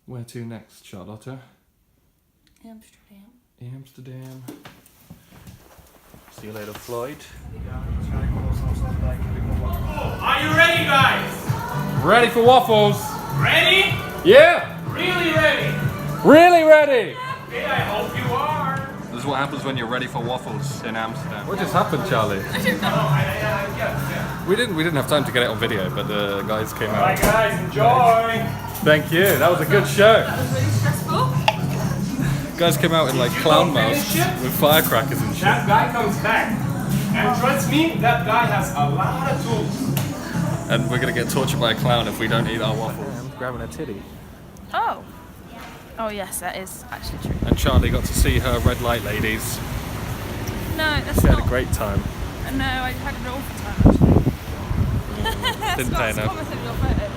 Where to next, Charlotta? Amsterdam. Amsterdam. See you later, Floyd. Are you ready, guys? Ready for waffles? Ready? Yeah! Really ready? Really ready! Okay, I hope you are. This is what happens when you're ready for waffles in Amsterdam. What just happened, Charlie? Yeah. We didn't have time to get it on video, but the guys came out. Alright, guys, enjoy. Thank you. That was a good show. That was really stressful. Guys came out in like clown masks with firecrackers and shit. That guy comes back. And trust me, that guy has a lot of tools. And we're gonna get tortured by a clown if we don't eat our waffles. Grabbing a titty. Oh. Oh yes, that is actually true. And Charlie got to see her red light ladies. No, that's She not. had a great time. No, I had an awful time actually. Didn't pay enough. Comment on your photo.